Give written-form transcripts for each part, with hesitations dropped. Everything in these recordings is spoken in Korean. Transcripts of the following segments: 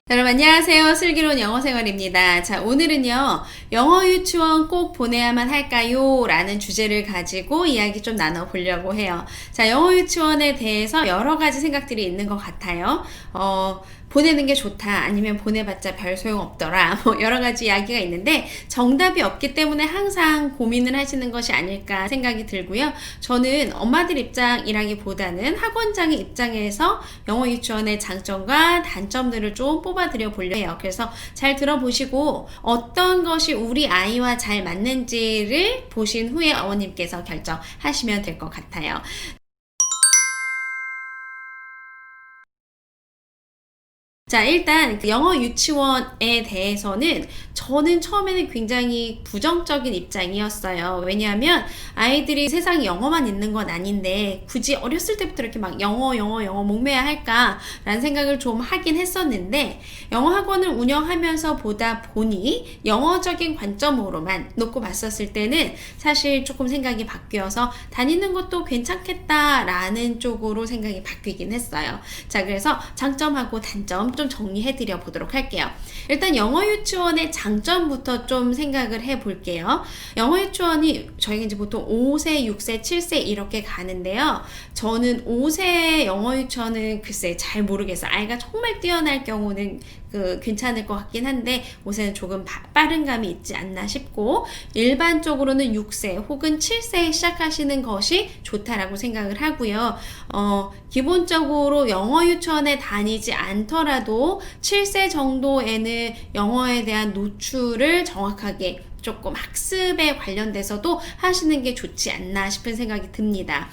여러분 안녕하세요. 슬기로운 영어생활입니다. 자, 오늘은요, 영어 유치원 꼭 보내야만 할까요? 라는 주제를 가지고 이야기 좀 나눠보려고 해요. 자, 영어 유치원에 대해서 여러 가지 생각들이 있는 것 같아요. 보내는 게 좋다, 아니면 보내봤자 별 소용없더라, 뭐 여러 가지 이야기가 있는데 정답이 없기 때문에 항상 고민을 하시는 것이 아닐까 생각이 들고요. 저는 엄마들 입장이라기보다는 학원장의 입장에서 영어 유치원의 장점과 단점들을 좀 뽑아드려 보려고 해요. 그래서 잘 들어보시고 어떤 것이 우리 아이와 잘 맞는지를 보신 후에 어머님께서 결정하시면 될 것 같아요. 자, 일단 영어 유치원에 대해서는 저는 처음에는 굉장히 부정적인 입장이었어요. 왜냐하면 아이들이 세상에 영어만 있는 건 아닌데 굳이 어렸을 때부터 이렇게 막 영어 목매야 할까라는 생각을 좀 하긴 했었는데, 영어 학원을 운영하면서 보다 보니 영어적인 관점으로만 놓고 봤었을 때는 사실 조금 생각이 바뀌어서 다니는 것도 괜찮겠다라는 쪽으로 생각이 바뀌긴 했어요. 자, 그래서 장점하고 단점 좀 정리해드려 보도록 할게요. 일단 영어 유치원의 장점부터 좀 생각을 해볼게요. 영어 유치원이 저희가 이제 보통 5세, 6세, 7세 이렇게 가는데요. 저는 5세 영어 유치원은 글쎄 잘 모르겠어요. 아이가 정말 뛰어날 경우는 괜찮을 것 같긴 한데 5세는 조금 빠른 감이 있지 않나 싶고, 일반적으로는 6세 혹은 7세에 시작하시는 것이 좋다라고 생각을 하고요. 기본적으로 영어 유치원에 다니지 않더라도 7세 정도에는 영어에 대한 노출을 정확하게 조금 학습에 관련돼서도 하시는 게 좋지 않나 싶은 생각이 듭니다.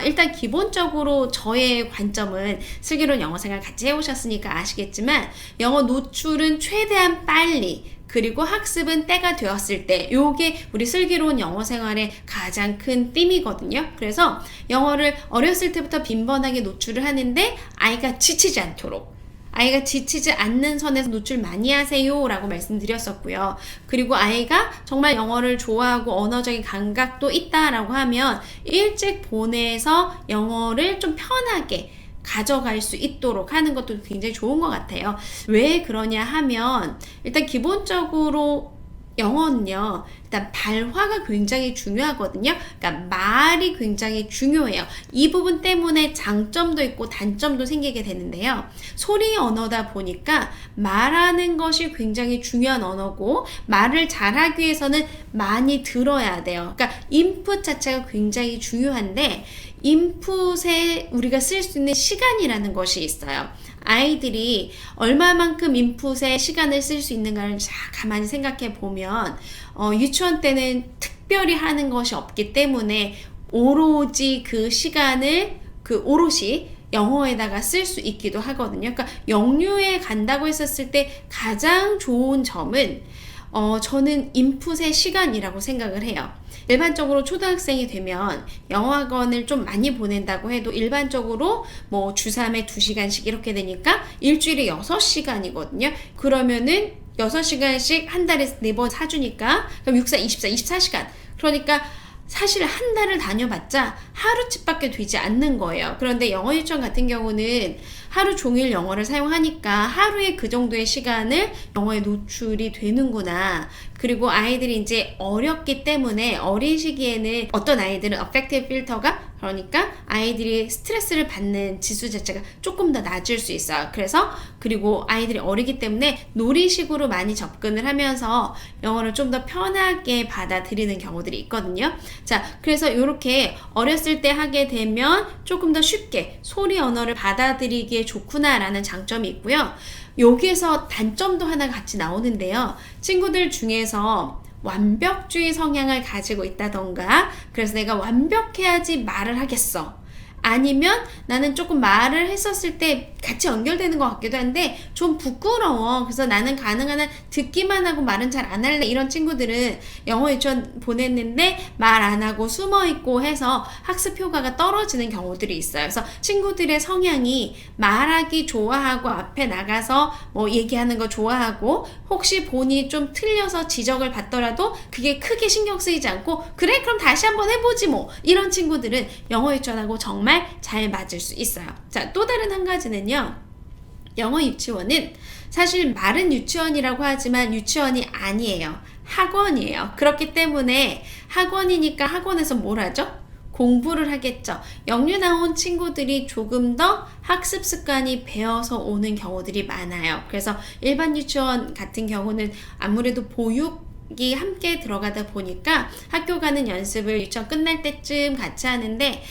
일단 기본적으로 저의 관점은, 슬기로운 영어생활 같이 해오셨으니까 아시겠지만 영어 노출은 최대한 빨리, 그리고 학습은 때가 되었을 때, 요게 우리 슬기로운 영어생활의 가장 큰 띠이거든요. 그래서 영어를 어렸을 때부터 빈번하게 노출을 하는데 아이가 지치지 않도록, 아이가 지치지 않는 선에서 노출 많이 하세요 라고 말씀드렸었고요. 그리고 아이가 정말 영어를 좋아하고 언어적인 감각도 있다라고 하면 일찍 보내서 영어를 좀 편하게 가져갈 수 있도록 하는 것도 굉장히 좋은 것 같아요. 왜 그러냐 하면, 일단 기본적으로 영어는요, 일단 발화가 굉장히 중요하거든요. 그러니까 말이 굉장히 중요해요. 이 부분 때문에 장점도 있고 단점도 생기게 되는데요. 소리 언어다 보니까 말하는 것이 굉장히 중요한 언어고, 말을 잘하기 위해서는 많이 들어야 돼요. 그러니까 인풋 자체가 굉장히 중요한데, 인풋에 우리가 쓸 수 있는 시간이라는 것이 있어요. 아이들이 얼마만큼 인풋에 시간을 쓸 수 있는가를 가만히 생각해 보면, 유치원 때는 특별히 하는 것이 없기 때문에 오로지 그 시간을 오롯이 영어에다가 쓸 수 있기도 하거든요. 그러니까 영유에 간다고 했었을 때 가장 좋은 점은 저는 인풋의 시간이라고 생각을 해요. 일반적으로 초등학생이 되면 영어학원을 좀 많이 보낸다고 해도 일반적으로 뭐 주 3회 2시간씩 이렇게 되니까 일주일에 6시간이거든요. 그러면은 6시간씩 한 달에 4번 사주니까, 그럼 6, 4, 24, 24시간. 그러니까 사실 한 달을 다녀봤자 하루치밖에 되지 않는 거예요. 그런데 영어 유치원 같은 경우는 하루 종일 영어를 사용하니까 하루에 그 정도의 시간을 영어에 노출이 되는구나. 그리고 아이들이 이제 어렸기 때문에 어린 시기에는 어떤 아이들은 affective filter가, 그러니까 아이들이 스트레스를 받는 지수 자체가 조금 더 낮을 수 있어요. 그리고 아이들이 어리기 때문에 놀이식으로 많이 접근을 하면서 영어를 좀 더 편하게 받아들이는 경우들이 있거든요. 자, 그래서 이렇게 어렸을 때 하게 되면 조금 더 쉽게 소리 언어를 받아들이기에 좋구나라는 장점이 있고요. 여기에서 단점도 하나 같이 나오는데요. 친구들 중에서 완벽주의 성향을 가지고 있다던가, 그래서 내가 완벽해야지 말을 하겠어, 아니면 나는 조금 말을 했었을 때 같이 연결되는 것 같기도 한데 좀 부끄러워. 그래서 나는 가능한 한 듣기만 하고 말은 잘 안 할래. 이런 친구들은 영어 유치원 보냈는데 말 안 하고 숨어 있고 해서 학습 효과가 떨어지는 경우들이 있어요. 그래서 친구들의 성향이 말하기 좋아하고 앞에 나가서 뭐 얘기하는 거 좋아하고 혹시 본인이 좀 틀려서 지적을 받더라도 그게 크게 신경 쓰이지 않고 그래 그럼 다시 한번 해보지 뭐 이런 친구들은 영어 유치원하고 정말 잘 맞을 수 있어요. 자, 또 다른 한 가지는요. 영어 유치원은 사실 말은 유치원이라고 하지만 유치원이 아니에요. 학원이에요. 그렇기 때문에 학원이니까 학원에서 뭘 하죠? 공부를 하겠죠. 영유 나온 친구들이 조금 더 학습 습관이 배어서 오는 경우들이 많아요. 그래서 일반 유치원 같은 경우는 아무래도 보육이 함께 들어가다 보니까 학교 가는 연습을 유치원 끝날 때쯤 같이 하는데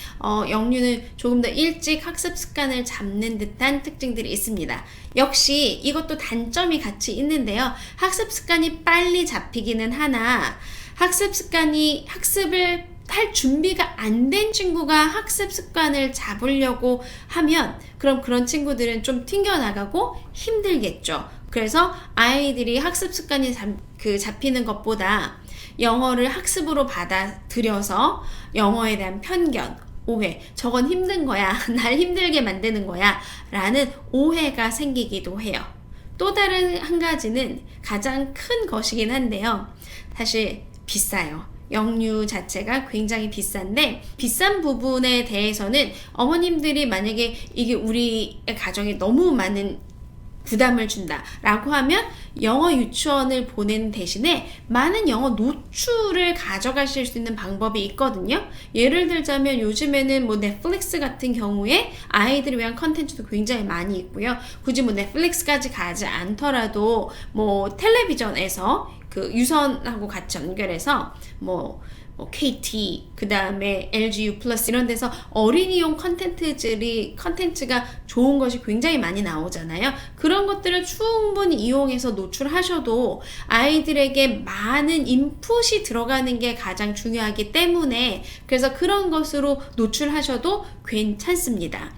영유는 조금 더 일찍 학습 습관을 잡는 듯한 특징들이 있습니다. 역시 이것도 단점이 같이 있는데요. 학습 습관이 빨리 잡히기는 하나 학습을 할 준비가 안 된 친구가 학습 습관을 잡으려고 하면 그럼 그런 친구들은 좀 튕겨나가고 힘들겠죠. 그래서 아이들이 학습 습관이 잡히는 것보다 영어를 학습으로 받아들여서 영어에 대한 편견, 오해, 저건 힘든 거야, 날 힘들게 만드는 거야 라는 오해가 생기기도 해요. 또 다른 한 가지는 가장 큰 것이긴 한데요. 사실 비싸요. 영유 자체가 굉장히 비싼데 비싼 부분에 대해서는 어머님들이 만약에 이게 우리의 가정에 너무 많은 부담을 준다 라고 하면 영어 유치원을 보내는 대신에 많은 영어 노출을 가져가실 수 있는 방법이 있거든요. 예를 들자면 요즘에는 뭐 넷플릭스 같은 경우에 아이들을 위한 컨텐츠도 굉장히 많이 있고요. 굳이 뭐 넷플릭스까지 가지 않더라도 뭐 텔레비전에서 그 유선하고 같이 연결해서 뭐 KT, 그 다음에 LGU 플러스 이런 데서 어린이용 컨텐츠가 좋은 것이 굉장히 많이 나오잖아요. 그런 것들을 충분히 이용해서 노출하셔도 아이들에게 많은 인풋이 들어가는 게 가장 중요하기 때문에 그래서 그런 것으로 노출하셔도 괜찮습니다.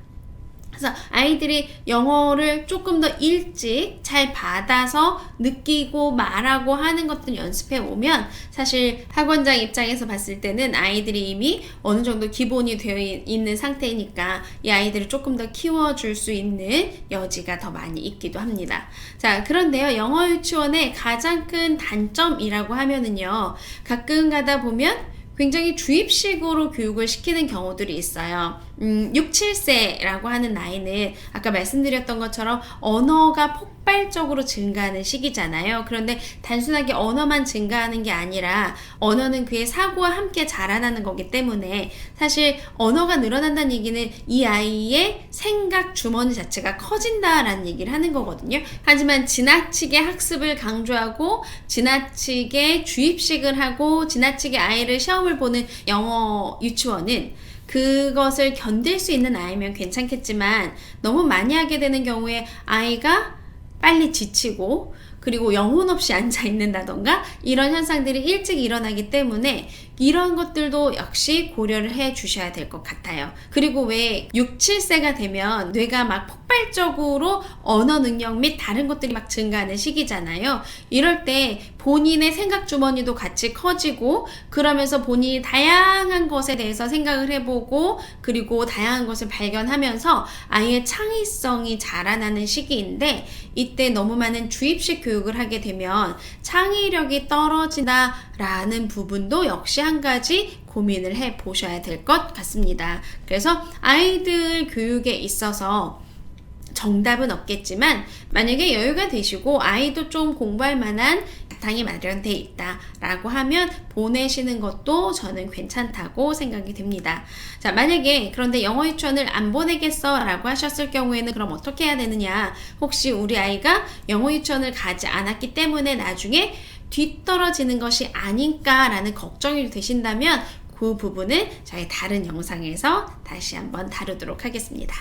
그래서 아이들이 영어를 조금 더 일찍 잘 받아서 느끼고 말하고 하는 것들 연습해 오면 사실 학원장 입장에서 봤을 때는 아이들이 이미 어느 정도 기본이 되어 있는 상태이니까 이 아이들을 조금 더 키워줄 수 있는 여지가 더 많이 있기도 합니다. 자, 그런데요, 영어 유치원의 가장 큰 단점이라고 하면은요, 가끔 가다 보면 굉장히 주입식으로 교육을 시키는 경우들이 있어요. 6, 7세라고 하는 나이는 아까 말씀드렸던 것처럼 언어가 폭발적으로 증가하는 시기잖아요. 그런데 단순하게 언어만 증가하는 게 아니라 언어는 그의 사고와 함께 자라나는 거기 때문에 사실 언어가 늘어난다는 얘기는 이 아이의 생각 주머니 자체가 커진다라는 얘기를 하는 거거든요. 하지만 지나치게 학습을 강조하고 지나치게 주입식을 하고 지나치게 아이를 시험을 보는 영어 유치원은 그것을 견딜 수 있는 아이면 괜찮겠지만 너무 많이 하게 되는 경우에 아이가 빨리 지치고 그리고 영혼 없이 앉아 있는다던가 이런 현상들이 일찍 일어나기 때문에 이런 것들도 역시 고려를 해 주셔야 될 것 같아요. 그리고 왜 6, 7세가 되면 뇌가 막 폭발적으로 언어 능력 및 다른 것들이 막 증가하는 시기잖아요. 이럴 때 본인의 생각 주머니도 같이 커지고 그러면서 본인이 다양한 것에 대해서 생각을 해보고 그리고 다양한 것을 발견하면서 아이의 창의성이 자라나는 시기인데 이때 너무 많은 주입식 교육을 하게 되면 창의력이 떨어진다라는 부분도 역시 한 가지 고민을 해 보셔야 될 것 같습니다. 그래서 아이들 교육에 있어서 정답은 없겠지만 만약에 여유가 되시고 아이도 좀 공부할 만한 바탕이 마련되어 있다 라고 하면 보내시는 것도 저는 괜찮다고 생각이 듭니다. 자, 만약에 그런데 영어 유치원을 안 보내겠어 라고 하셨을 경우에는 그럼 어떻게 해야 되느냐, 혹시 우리 아이가 영어 유치원을 가지 않았기 때문에 나중에 뒤떨어지는 것이 아닌가 라는 걱정이 되신다면 그 부분은 저희 다른 영상에서 다시 한번 다루도록 하겠습니다.